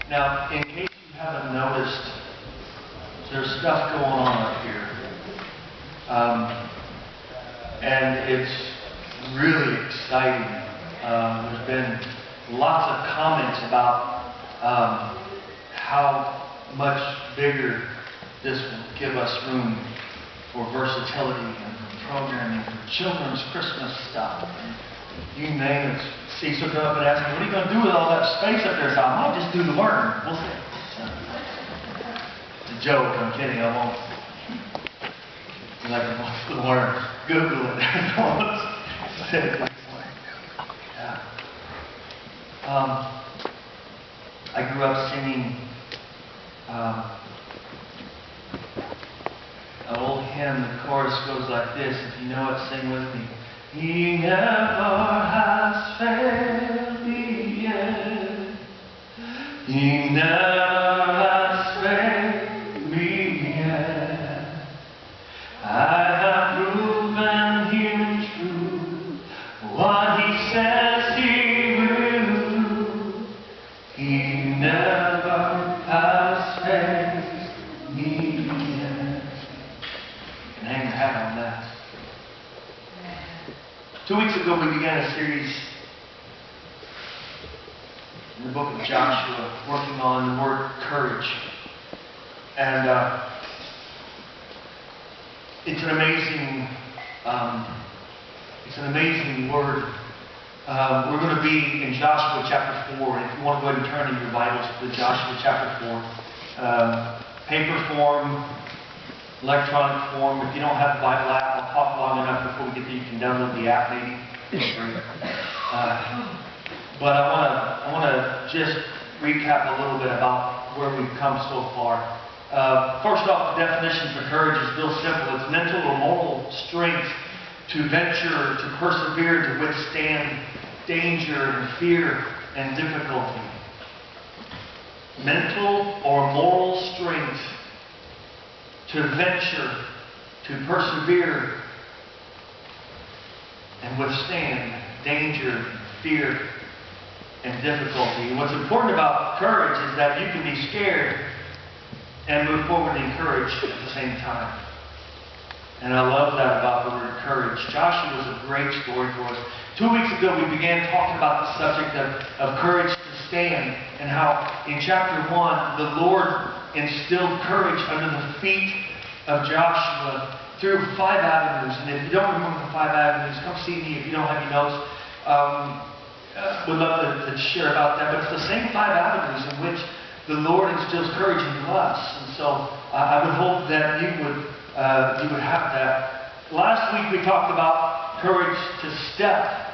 Now, in case you haven't noticed, there's stuff going on up here. And it's really exciting. There's been lots of comments about how much bigger this will give us room for versatility and for programming, for children's Christmas stuff. And you name it. Cecil will come up and ask me, what are you going to do with all that space up there? So I might just do the worm. We'll see. It's a joke. I'm kidding. I won't. Like the worm. Google it. Yeah. I grew up singing an old hymn. The chorus goes like this. If you know it, sing with me. He never has failed me yet. He never has failed me yet. I have proven him true. What he says he will do. He never has failed me yet. You can hang your hat on that. 2 weeks ago, we began a series in the book of Joshua, working on the word courage. And it's an amazing word. We're going to be in Joshua chapter 4. And if you want to go ahead and turn in your Bibles to Joshua chapter 4, paper form, electronic form. If you don't have the Bible app, I'll talk long enough before we get there. You can download the app maybe. But I want to just recap a little bit about where we've come so far. First off, the definition for courage is real simple. It's mental or moral strength to venture, to persevere, to withstand danger and fear and difficulty. Mental or moral strength to venture, to persevere, and withstand danger, fear, and difficulty. And what's important about courage is that you can be scared and move forward encouraged at the same time. And I love that about the word courage. Joshua was a great story for us. 2 weeks ago we began talking about the subject of courage to stand, and how in chapter 1 the Lord instilled courage under the feet of Joshua through 5 avenues. And if you don't remember the 5 avenues, come see me if you don't have your notes. We'd love to share about that. But it's the same 5 avenues in which the Lord instills courage into us. And so I would hope that you would have that. Last week we talked about courage to step.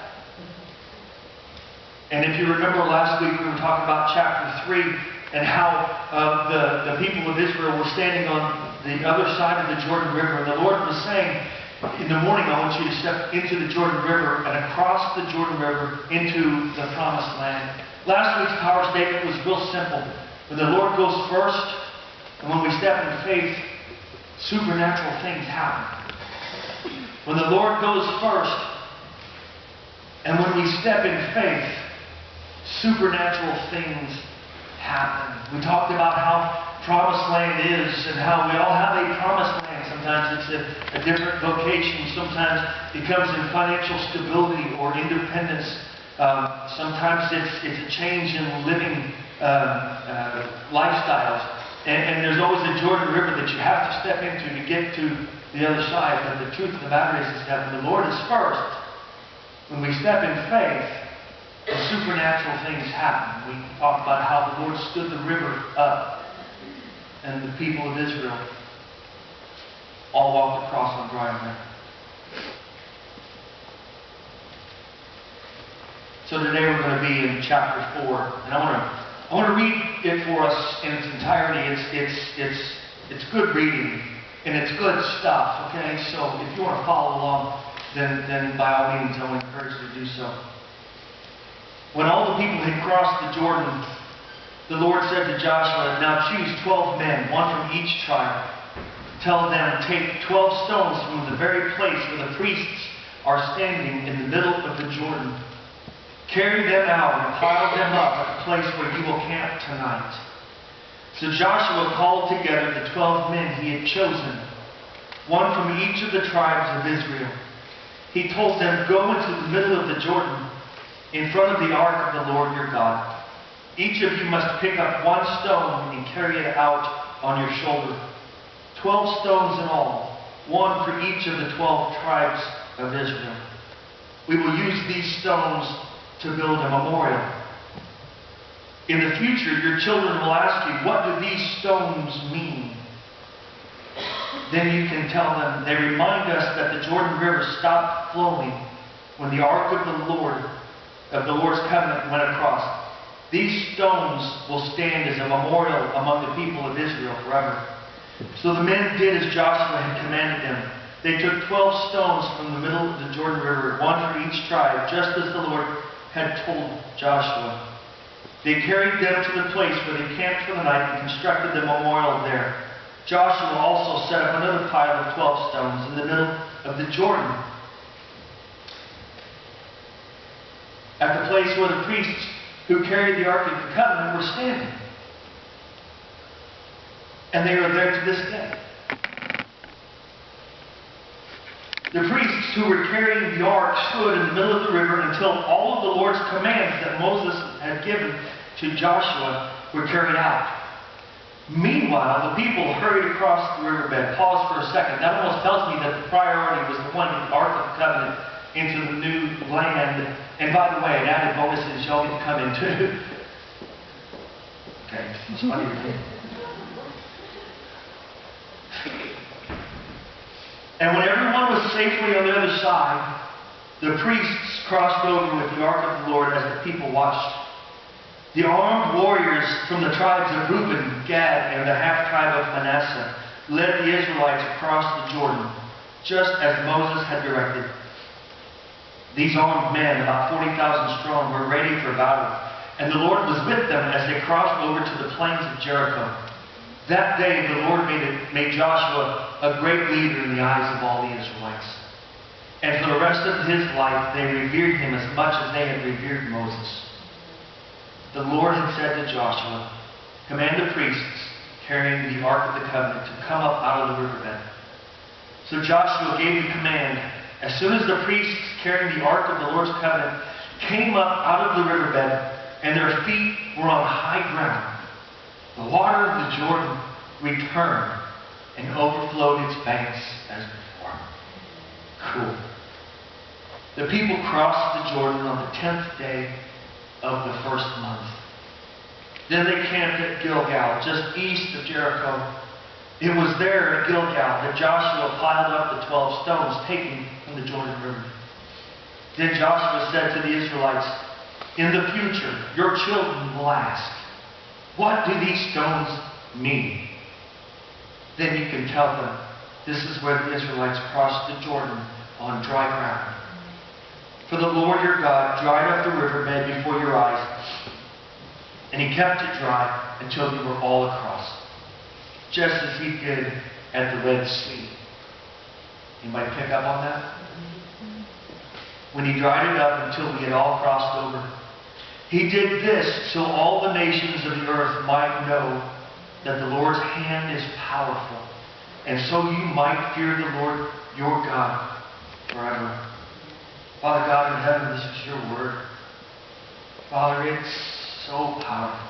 And if you remember last week we were talking about chapter 3 and how the people of Israel were standing on the other side of the Jordan River. And the Lord was saying, in the morning I want you to step into the Jordan River and across the Jordan River into the Promised Land. Last week's power statement was real simple. When the Lord goes first, and when we step in faith, supernatural things happen. When the Lord goes first, and when we step in faith, supernatural things happen. We talked about how Promised Land is, and how we all have a Promised Land. Sometimes it's a different vocation. Sometimes it comes in financial stability or independence. Sometimes it's a change in living lifestyles. And there's always a Jordan River that you have to step into to get to the other side. But the truth of the matter is that when the Lord is first, when we step in faith, the supernatural things happen. We talked about how the Lord stood the river up, and the people of Israel all walked across on dry land. So today we're going to be in chapter 4, and I want to read it for us in its entirety. It's good reading, and it's good stuff. Okay, so if you want to follow along, then by all means I would encourage you to do so. When all the people had crossed the Jordan, the Lord said to Joshua, now choose 12 men, one from each tribe. Tell them, take 12 stones from the very place where the priests are standing in the middle of the Jordan. Carry them out and pile them up at the place where you will camp tonight." So Joshua called together the 12 men he had chosen, one from each of the tribes of Israel. He told them, "Go into the middle of the Jordan, in front of the ark of the Lord your God. Each of you must pick up one stone and carry it out on your shoulder. 12 stones in all, one for each of the 12 tribes of Israel. We will use these stones to build a memorial. In the future, your children will ask you, 'What do these stones mean?' Then you can tell them, 'They remind us that the Jordan River stopped flowing when the ark of the Lord's covenant went across. These stones will stand as a memorial among the people of Israel forever.' So the men did as Joshua had commanded them. They took 12 stones from the middle of the Jordan River, one for each tribe, just as the Lord had told Joshua. They carried them to the place where they camped for the night and constructed the memorial there. Joshua also set up another pile of 12 stones in the middle of the Jordan, at the place where the priests who carried the Ark of the Covenant were standing. And they are there to this day. The priests who were carrying the ark stood in the middle of the river until all of the Lord's commands that Moses had given to Joshua were carried out. Meanwhile, the people hurried across the riverbed." Pause for a second. That almost tells me that the priority was the one in the Ark of the Covenant into the new land. And by the way, an added bonus is y'all get to come in too. Okay, it's funny to me. And when everyone was safely on the other side, the priests crossed over with the ark of the Lord as the people watched. The armed warriors from the tribes of Reuben, Gad, and the half-tribe of Manasseh led the Israelites across the Jordan, just as Moses had directed. These armed men, about 40,000 strong, were ready for battle, and the Lord was with them as they crossed over to the plains of Jericho. That day the Lord made Joshua a great leader in the eyes of all the Israelites. And for the rest of his life they revered him as much as they had revered Moses. The Lord had said to Joshua, "Command the priests carrying the Ark of the Covenant to come up out of the riverbed." So Joshua gave the command. As soon as the priests carrying the Ark of the Lord's Covenant came up out of the riverbed and their feet were on high ground, the water of the Jordan returned and overflowed its banks as before. Cool. The people crossed the Jordan on the 10th day of the first month. Then they camped at Gilgal, just east of Jericho. It was there at Gilgal that Joshua piled up the 12 stones taken from the Jordan River. Then Joshua said to the Israelites, "In the future, your children will ask, 'What do these stones mean?' Then you can tell them, 'This is where the Israelites crossed the Jordan on dry ground. For the Lord your God dried up the riverbed before your eyes, and he kept it dry until you were all across, just as he did at the Red Sea.'" Anybody pick up on that? When he dried it up until we had all crossed over. He did this so all the nations of the earth might know that the Lord's hand is powerful, and so you might fear the Lord your God forever. Father God in heaven, this is your word. Father, it's so powerful.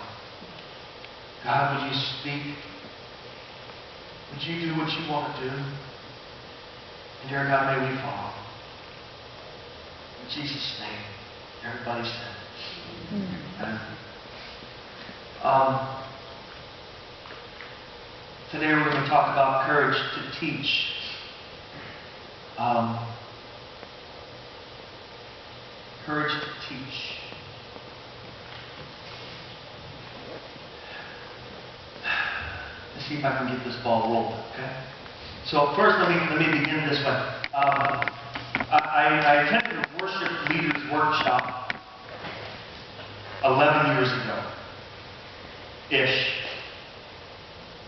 God, would you speak? Would you do what you want to do? And dear God, may we follow. In Jesus' name, everybody said. Today we're going to talk about courage to teach. Courage to teach. Let's see if I can get this ball rolling, okay? So first, let me begin this way. I attended a worship leaders workshop 11 years ago-ish.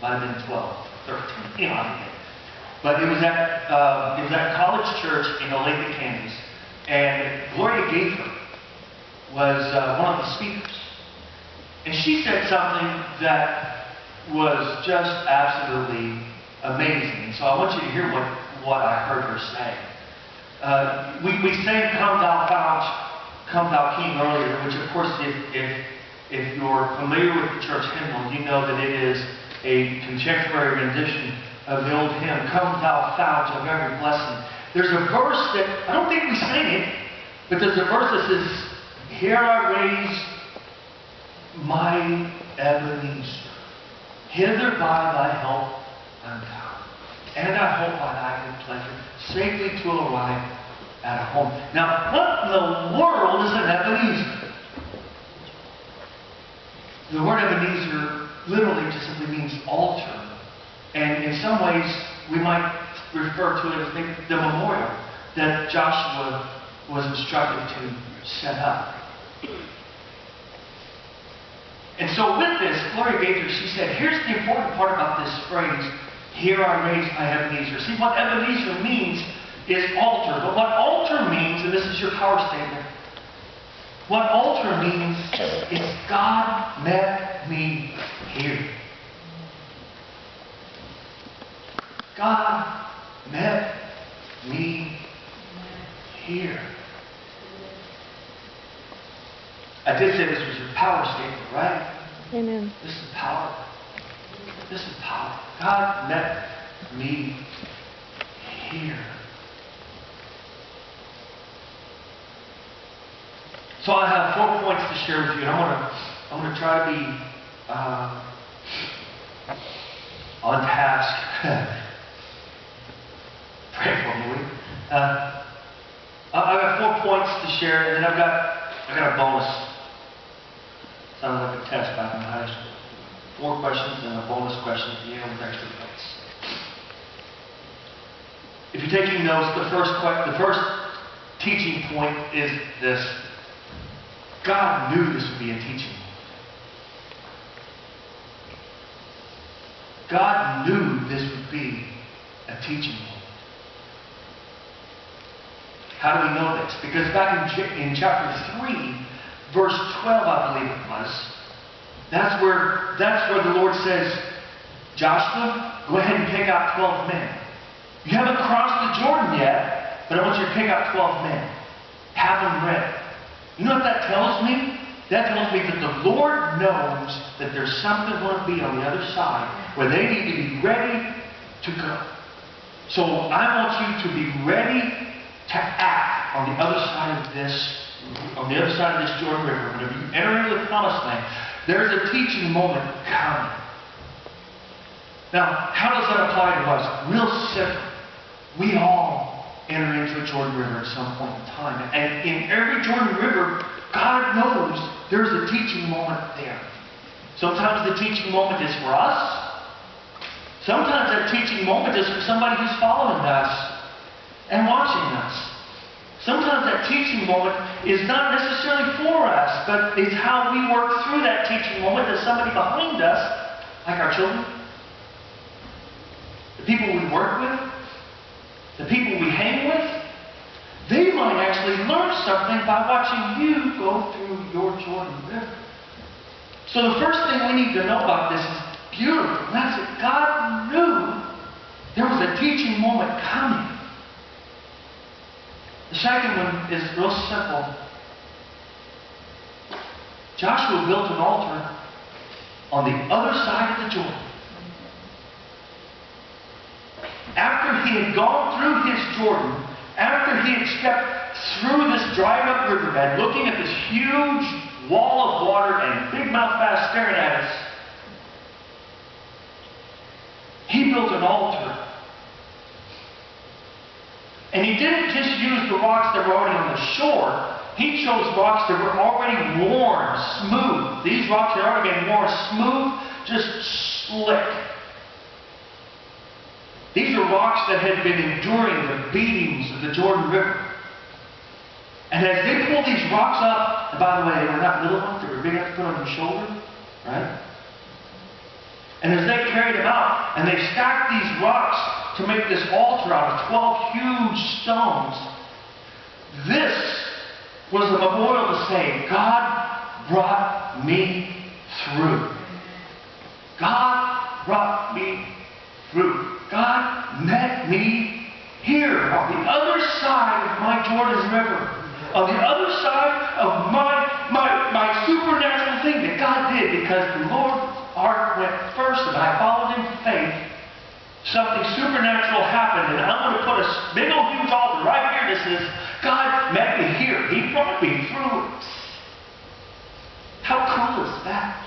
Might have been 12, 13, you know. But it was at College Church in Olathe, Kansas. And Gloria Gaither was one of the speakers. And she said something that was just absolutely amazing. So I want you to hear what I heard her say. We sang Come Thou Fount, Come Thou King earlier, which of course if you're familiar with the church hymnal, you know that it is a contemporary rendition of the old hymn, Come Thou Fount of Every Blessing. There's a verse that, I don't think we sang it, but there's a verse that says, Here I raise my Ebenezer, hither by thy help I'm come, and I hope by thy good pleasure safely to arrive at home. Now, what in the world is an Ebenezer? The word Ebenezer literally just simply means altar. And in some ways, we might refer to it as the memorial that Joshua was instructed to set up. And so with this, Gloria Gaither, she said, here's the important part about this phrase, here I raise my Ebenezer. See, what Ebenezer means is altar. But what altar means, and this is your power statement, what altar means is God met me here. God met me here. I did say this was your power statement, right? Amen. This is power. This is power. God met me here. So I have 4 points to share with you, and I'm going to try to be on task. Pray for me, will you? I've got 4 points to share, and then I've got a bonus. Sounds like a test back in high school. 4 questions and a bonus question at the end with extra points. If you're taking notes, the first teaching point is this. God knew this would be a teaching moment. God knew this would be a teaching moment. How do we know this? Because back in chapter 3, verse 12, I believe it was, that's where the Lord says, Joshua, go ahead and pick out 12 men. You haven't crossed the Jordan yet, but I want you to pick out 12 men. Have them ready. You know what that tells me? That tells me that the Lord knows that there's something going to be on the other side where they need to be ready to go. So I want you to be ready to act on the other side of this Jordan River. Whenever you enter into the promised land, there's a teaching moment coming. Now, how does that apply to us? Real simple. We all enter into a Jordan River at some point in time. And in every Jordan River, God knows there's a teaching moment there. Sometimes the teaching moment is for us. Sometimes that teaching moment is for somebody who's following us and watching us. Sometimes that teaching moment is not necessarily for us, but it's how we work through that teaching moment as somebody behind us, like our children, the people we work with, the people we hang with. They might actually learn something by watching you go through your Jordan River. So the first thing we need to know about this is beautiful. That's that God knew there was a teaching moment coming. The second one is real simple. Joshua built an altar on the other side of the Jordan. After he had gone through his Jordan, after he had stepped through this dried up riverbed, looking at this huge wall of water and big mouth bass staring at us, he built an altar. And he didn't just use the rocks that were already on the shore. He chose rocks that were already worn, smooth. These rocks had already been worn smooth, just slick. These are rocks that had been enduring the beatings of the Jordan River. And as they pulled these rocks up, and by the way, they were not little ones, they were big enough to put on your shoulder, right? And as they carried them out, and they stacked these rocks to make this altar out of 12 huge stones, this was a memorial to say, God brought me through. God brought me through. God met me here on the other side of my Jordan River. On the other side of my supernatural thing that God did, because the Lord's ark went first and I followed in faith. Something supernatural happened, and I'm going to put a big old huge altar right here that says, God met me here. He brought me through it. How cool is that?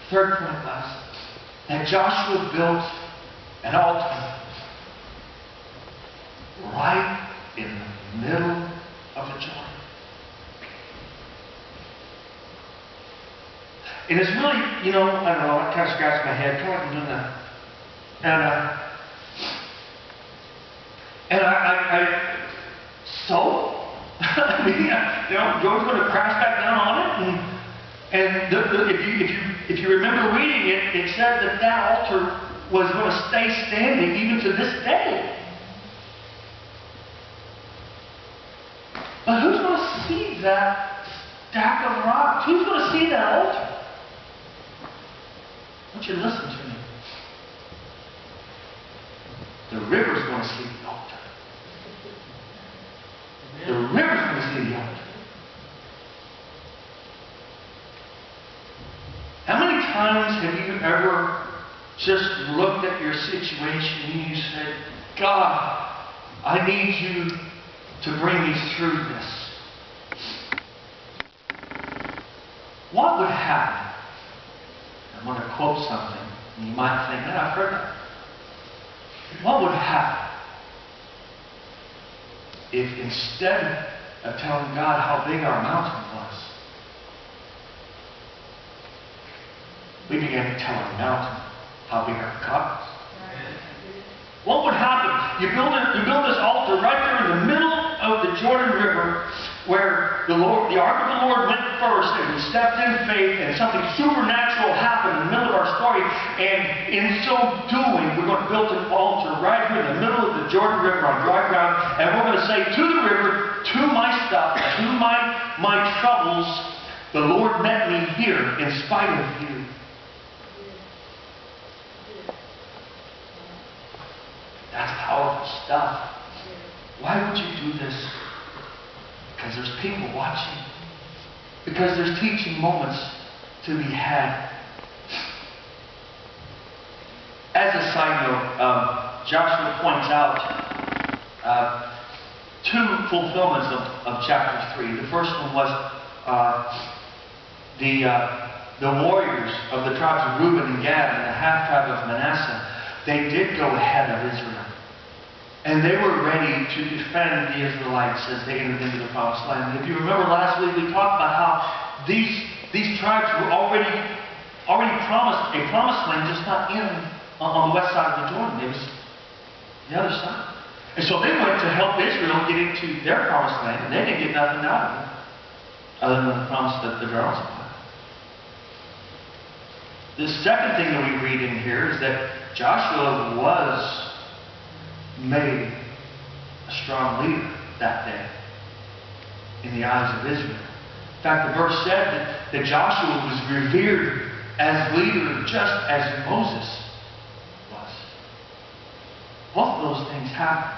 Third point was that Joshua built an altar right in the middle of the Jordan. And it's really, I don't know, I kind of scratched my head, kind of like I'm doing that. So? I mean, George's going to crash back down on it, and if you remember reading it, it said that altar was going to stay standing even to this day. But who's going to see that stack of rocks? Who's going to see that altar? I want you to listen to me. The river's going to see the altar. The river's going to see the altar. How many times have you ever just looked at your situation and you said, God, I need you to bring me through this? What would happen? I'm going to quote something, and you might think, man, I've heard that. What would happen if instead of telling God how big our mountain was, we began to tell our mountain how big our God was? What would happen? You build this altar right there in the middle of the Jordan River, where the ark of the Lord went first, and we stepped in faith, and something supernatural happened in the middle of our story. And in so doing, we're going to build an altar right here in the middle of the Jordan River on dry ground, and we're going to say to the river, to my stuff, to my troubles, the Lord met me here in spite of you. That's powerful stuff. Why would you do this? Because there's people watching. Because there's teaching moments to be had. As a side note, Joshua points out two fulfillments of chapter 3. The first one was the warriors of the tribes of Reuben and Gad and the half-tribe of Manasseh. They did go ahead of Israel. And they were ready to defend the Israelites as they entered into the promised land. And if you remember last week, we talked about how these tribes were already promised a promised land, just not on the west side of the Jordan. It was the other side. And so they went to help Israel get into their promised land, and they didn't get nothing out of it, other than the promise that the girls had. The second thing that we read in here is that Joshua was made a strong leader that day in the eyes of Israel. In fact, the verse said that Joshua was revered as leader just as Moses was. Both of those things happen.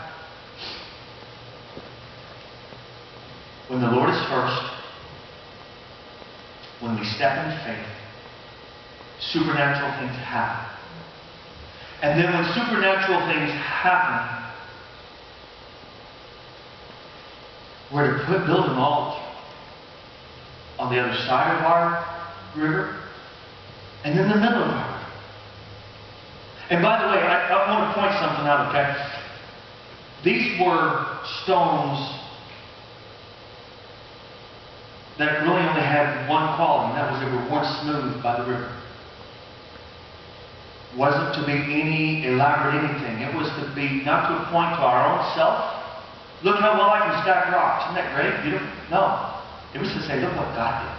When the Lord is first, when we step in faith, supernatural things happen. And then when supernatural things happen, we're to build an altar on the other side of our river and in the middle of our river. And by the way, I want to point something out, okay? These were stones that really only had one quality, and that was they weren't smooth by the river. Wasn't to be any elaborate anything. It was to be not to point to our own self. Look how well I can stack rocks. Isn't that great? Beautiful? No. It was to say, look what God did.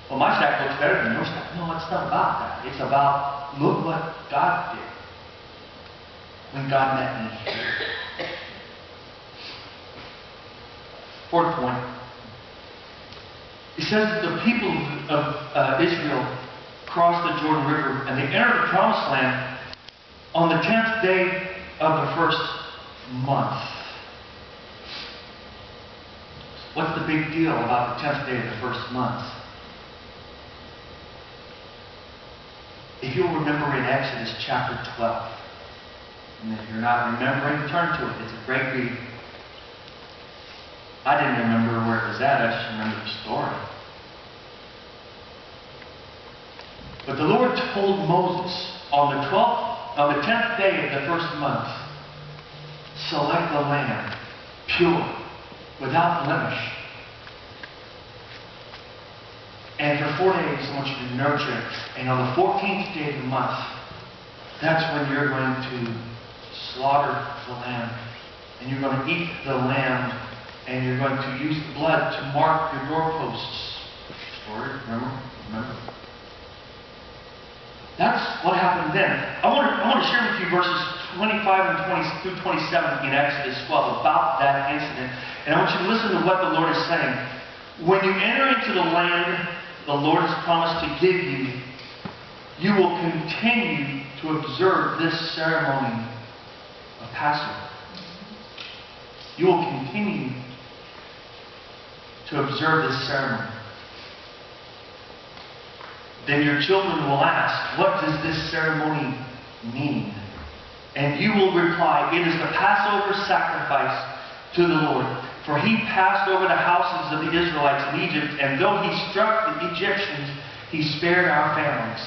Well, my stack looks better than your stack. No, it's not about that. It's about, look what God did when God met me here. fourth point. It says that the people of Israel crossed the Jordan River and they entered the Promised Land on the 10th day of the first month. What's the big deal about the 10th day of the first month? If you'll remember in Exodus chapter 12, and if you're not remembering, turn to it. It's a great read. I didn't remember where it was at. I just remember the story. But the Lord told Moses on the 10th day of the first month, select the lamb, pure, without blemish. And for 4 days, I want you to nurture it. And on the 14th day of the month, that's when you're going to slaughter the lamb. And you're going to eat the lamb. And you're going to use the blood to mark your doorposts. Story, remember? That's what happened then. I want to share with you verses 25 and 20 through 27 in Exodus 12 about that incident. And I want you to listen to what the Lord is saying. When you enter into the land the Lord has promised to give you, you will continue to observe this ceremony of Passover. You will continue to observe this ceremony. Then your children will ask, what does this ceremony mean? And you will reply, it is the Passover sacrifice to the Lord. For he passed over the houses of the Israelites in Egypt, and though he struck the Egyptians, he spared our families.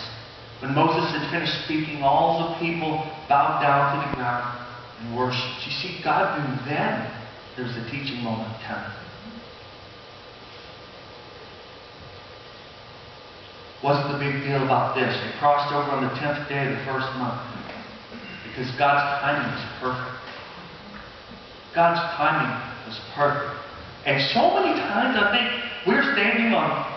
When Moses had finished speaking, all the people bowed down to the ground and worshipped. You see, God knew then there was a teaching moment coming. What's the big deal about this? They crossed over on the 10th day of the first month. Because God's timing was perfect. God's timing was perfect. And so many times I think we're standing on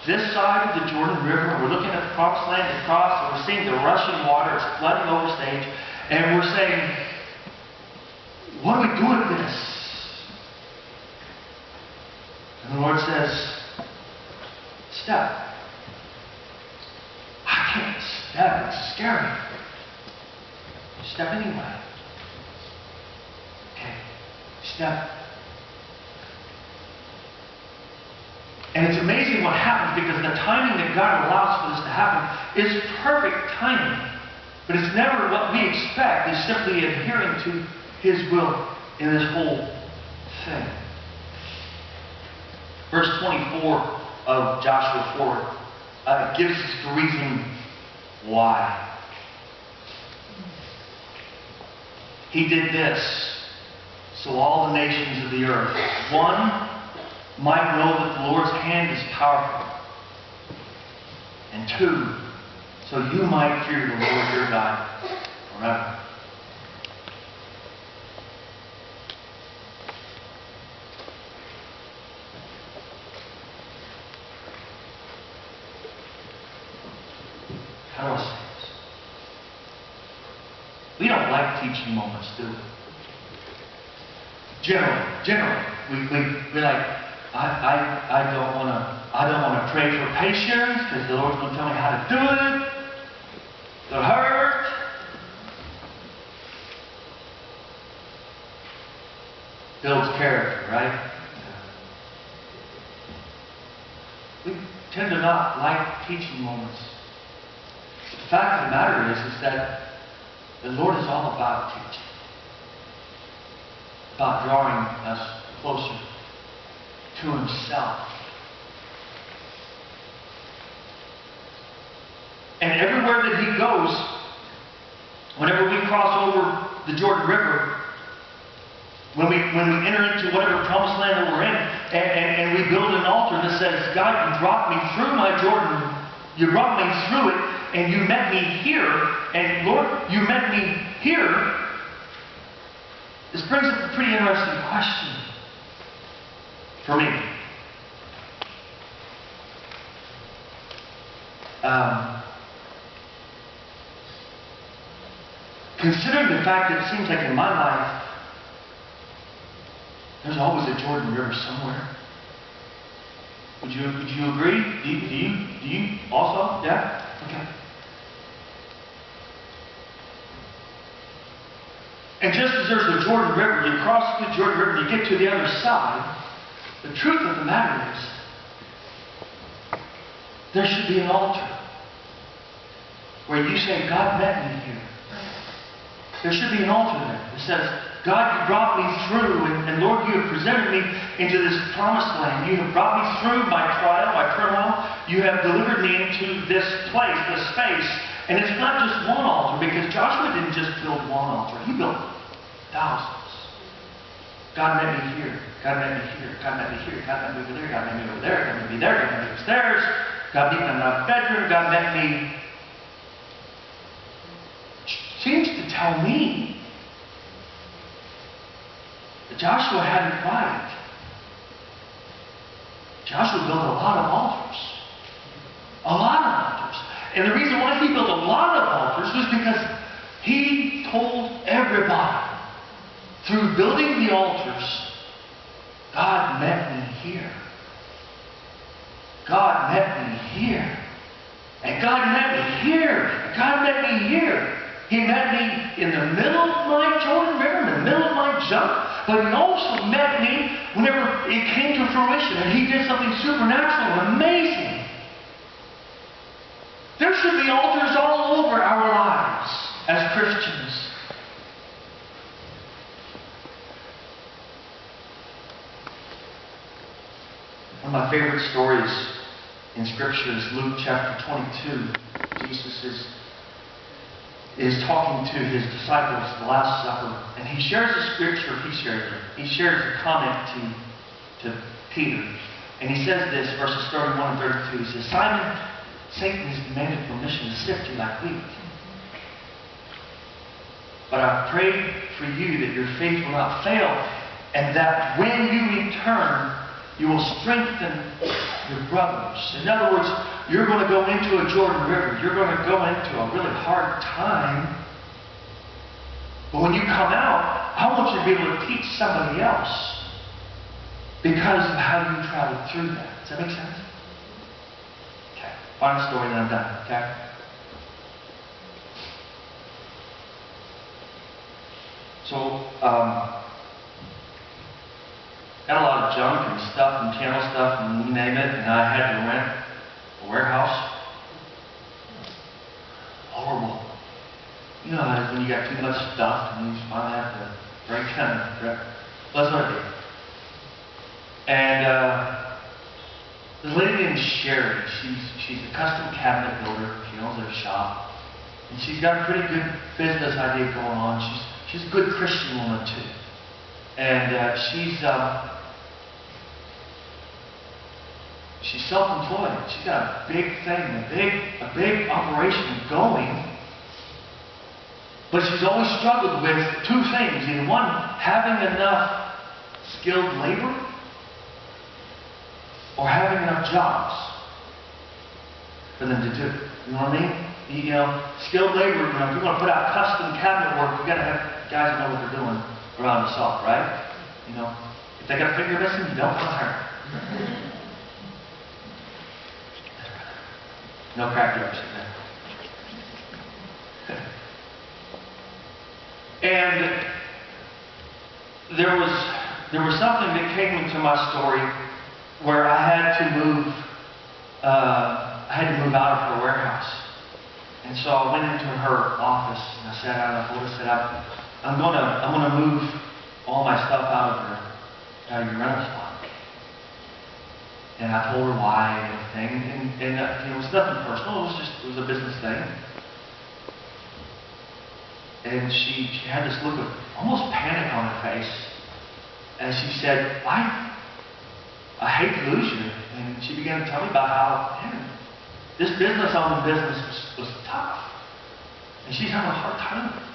this side of the Jordan River and we're looking at the Promised Land across and we're seeing the rushing water, it's flooding over stage, and we're saying, what do we do with this? And the Lord says, step. I can't step, it's scary. Step anyway. Okay, step. And it's amazing what happens because the timing that God allows for this to happen is perfect timing. But it's never what we expect. It's simply adhering to His will in this whole thing. Verse 24 of Joshua 4 gives us the reason why. He did this so all the nations of the earth, one, might know that the Lord's hand is powerful, and two, so you might fear the Lord your God forever. How do I say this? We don't like teaching moments, do we? Generally, we like, I don't want to pray for patience because the Lord's going to tell me how to do it. It'll hurt. Builds character, right? We tend to not like teaching moments. The fact of the matter is that the Lord is all about teaching. About drawing us closer to Himself. And everywhere that He goes, whenever we cross over the Jordan River, when we enter into whatever promised land that we're in, and we build an altar that says, God, you brought me through my Jordan, you brought me through it, and you met me here, and Lord, you met me here. This brings up a pretty interesting question for me. Considering the fact that it seems like in my life, There's always a Jordan River somewhere. Would you agree? Do you also? Yeah? Okay. And just as there's the Jordan River, you cross the Jordan River, you get to the other side, the truth of the matter is, there should be an altar where you say, God met me here. There should be an altar there that says, God, you brought me through, and Lord, you have presented me into this promised land. You have brought me through my trial, my turmoil. You have delivered me into this place, this space. And it's not just one altar, because Joshua didn't just build one altar. He built thousands. God met me here. God met me here. God met me here. God met me over there. God met me over there. God met me there. God met me upstairs. God met me in my bedroom. God met me. Seems to tell me that Joshua had it right. Joshua built a lot of altars. A lot of altars. And the reason why he built a lot of altars was because he told everybody, through building the altars, God met me here. God met me here. And God met me here. And God met me here. He met me in the middle of my Jordan River, in the middle of my junk, but He also met me whenever it came to fruition and He did something supernatural and amazing. There should be altars all over our lives as Christians. One of my favorite stories in Scripture is Luke chapter 22. Jesus is talking to His disciples at the Last Supper, and He shares a scripture. He shares a comment to Peter, and He says this, verses 31 and 32. He says, Simon, Satan has demanded permission to sift you like wheat. But I pray for you that your faith will not fail, and that when you return, you will strengthen your brothers. In other words, you're going to go into a Jordan River. You're going to go into a really hard time. But when you come out, I want you to be able to teach somebody else because of how you traveled through that. Does that make sense? Okay. Final story, then I'm done. Okay? So, got a lot of junk and stuff and channel stuff and you name it, and I had to rent a warehouse. Horrible. You know how it is when you got too much stuff and you just finally have to break down. That's what I did. And this lady named Sherry, she's a custom cabinet builder. She owns a shop. And she's got a pretty good business idea going on. She's a good Christian woman too. And she's self-employed. She's got a big thing, a big operation going. But she's always struggled with two things. Either one, having enough skilled labor, or having enough jobs for them to do it. You know what I mean? You know, skilled labor, if you want to put out custom cabinet work, you've got to have guys who know what they're doing around the saw, right? You know, if they got a finger missing, you don't hire them. No crack jokes in there. And there was something that came into my story where I had to move. I had to move out of her warehouse, and so I went into her office and I sat down and I told her, I said, I'm gonna move all my stuff out of your rental spot. And I told her why and everything, and it was nothing personal. It was a business thing. And she had this look of almost panic on her face as she said, I hate to lose you. And she began to tell me about how, man, this business owning business was tough. And she's having a hard time with it.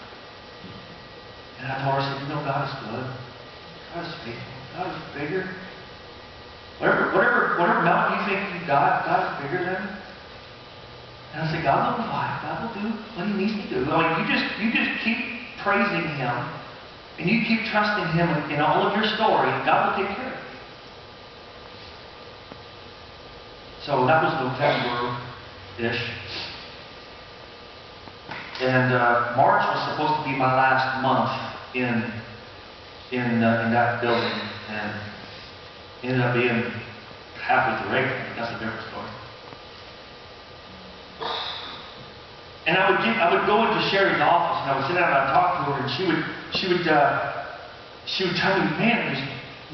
And I told her, I said, you know, God is good. God is faithful. God is bigger. Whatever mountain you think you got, God is bigger than. And I said, God will provide. God will do what He needs to do. I mean, you just keep praising Him and you keep trusting Him in all of your story, God will take care of you. So that was November-ish. And March was supposed to be my last month in that building, and ended up being halfway through April. That's a different story. And I would go into Sherry's office, and I would sit down and I'd talk to her, and she would tell me, man, there's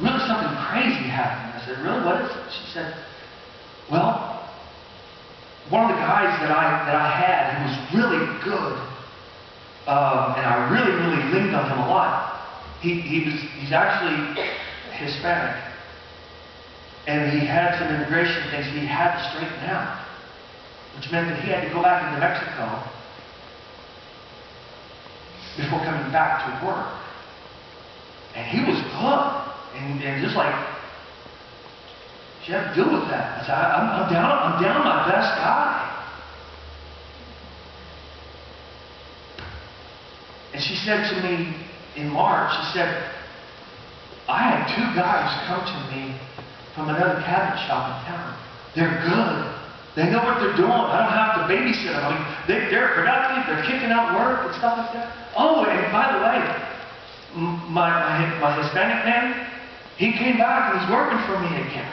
really something crazy happening. I said, really, what is it? She said, well, one of the guys that I had who was really good, and I really leaned on him a lot. He's actually Hispanic, and he had some immigration things he had to straighten out, which meant that he had to go back into Mexico before coming back to work. And he was good, and just like she had to deal with that. I said, I'm down my best guy. And she said to me in March, she said, I had two guys come to me from another cabinet shop in town. They're good. They know what they're doing. I don't have to babysit them. I mean, they're productive. They're kicking out work and stuff like that. Oh, and by the way, my Hispanic man, he came back and he's working for me again.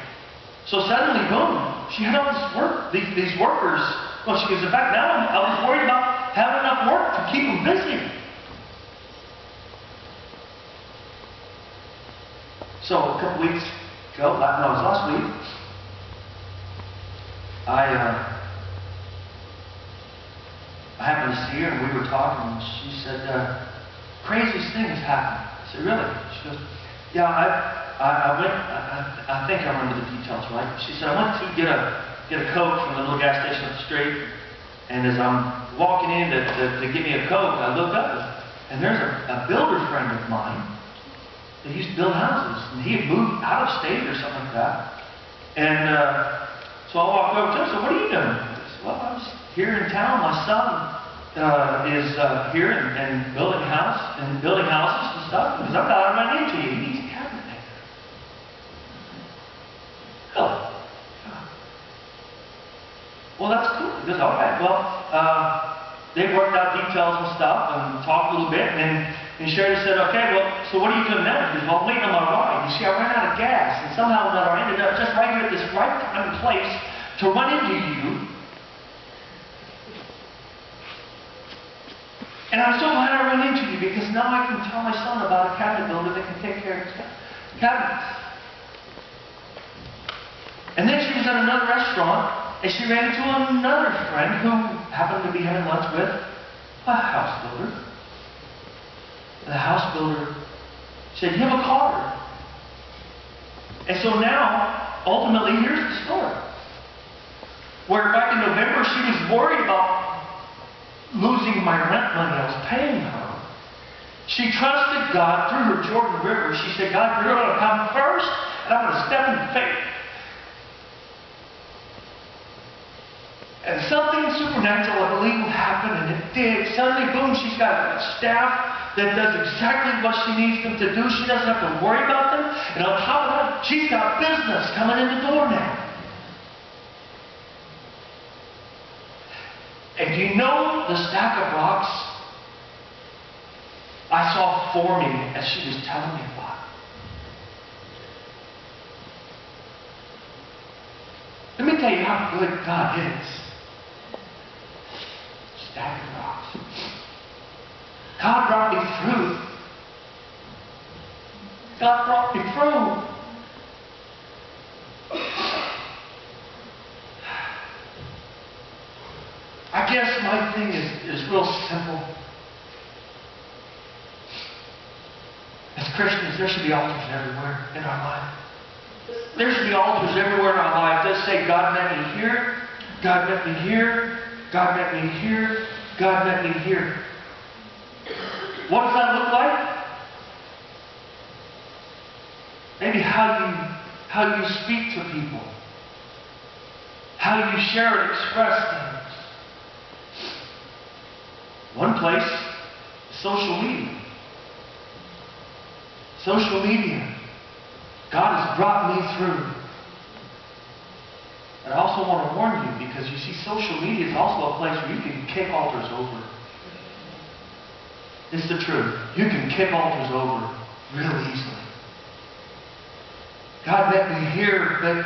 So suddenly, boom, she had all this work, these workers. Well, she goes, in fact, now I was worried about having enough work to keep them busy. So a couple weeks ago, no, it was last week, I happened to see her, and we were talking, and she said, craziest thing has happened. I said, really? She goes, yeah, I went, I think I remember the details, right? She said, I went to get a Coke from the little gas station up the street, and as I'm walking in to get me a Coke, I looked up, and there's a builder friend of mine that used to build houses, and he had moved out of state or something like that. And so I walked over to him and said, what are you doing? He said, well, I was here in town. My son is here and building houses and stuff. Because I'm not running into you. He needs a cabinet maker. Really? Well, that's cool. He goes, all right. Well, they worked out details and stuff and talked a little bit. And Sherry said, okay, well, so what are you doing now? He goes, well, I'm waiting on my ride. You see, I ran out of gas. And somehow or another, I ended up just right here at this right time and place to run into you. And I'm so glad I ran into you, because now I can tell my son about a cabinet builder that can take care of his cabinets. And then she was at another restaurant, and she ran into another friend who happened to be having lunch with a house builder. And the house builder said, you have a card. And so now, ultimately, here's the story. Where back in November, she was worried about losing my rent money I was paying her. She trusted God through her Jordan River. She said, God, you're going to come first, and I'm going to step in faith. And something supernatural, I believe, will happen, and it did. Suddenly, boom, she's got a staff that does exactly what she needs them to do. She doesn't have to worry about them. And on top of that, she's got business coming in the door now. And do you know the stack of rocks I saw forming as she was telling me about it? Let me tell you how good God is. Stack of rocks. God brought me through. God brought me through. I guess my thing is real simple. As Christians, there should be altars everywhere in our life. There should be altars everywhere in our life that say, God met me here, God met me here, God met me here, God met me here. What does that look like? Maybe how you speak to people. How you share and express things. One place, social media. Social media. God has brought me through. And I also want to warn you, because you see, social media is also a place where you can kick altars over. It's the truth. You can kick altars over real easily. God met me here, but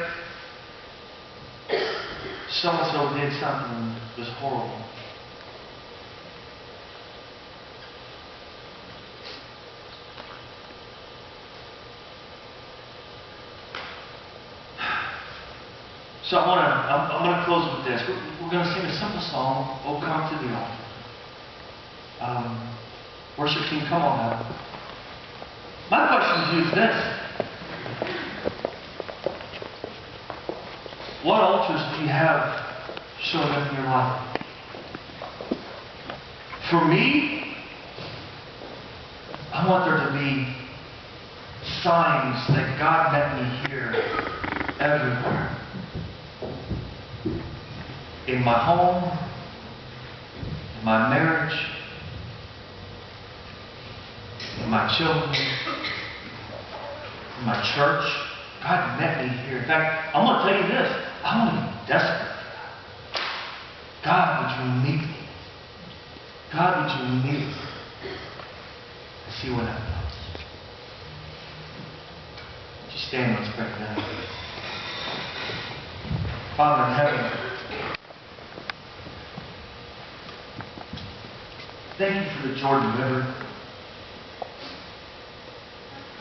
so-and-so did something that was horrible. So I'm going to close with this. We're going to sing a simple song, "Oh Come to the Altar." Worship team, come on now. My question to you is this. What altars do you have showing up in your life? For me, I want there to be signs that God met me here everywhere. In my home, in my marriage, in my children, in my church. God met me here. In fact, I'm going to tell you this. I want to be desperate for that. God, would you meet me? God, would you meet me? I see what happens. Would you stand, let's pray together. Father in heaven, thank you for the Jordan River.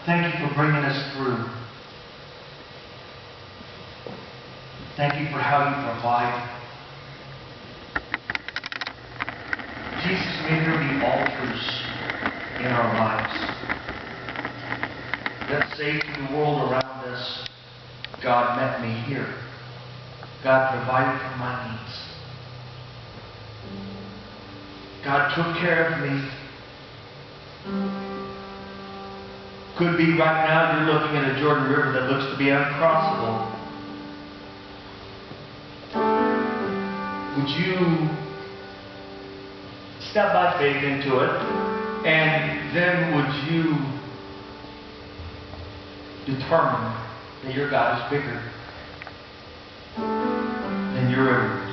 Thank you for bringing us through. Thank you for how you provide. Jesus, may there be altars in our lives that say to the world around us, God met me here. God provided for my needs. God took care of me. Could be right now you're looking at a Jordan River that looks to be uncrossable. Would you step by faith into it, and then would you determine that your God is bigger than your river?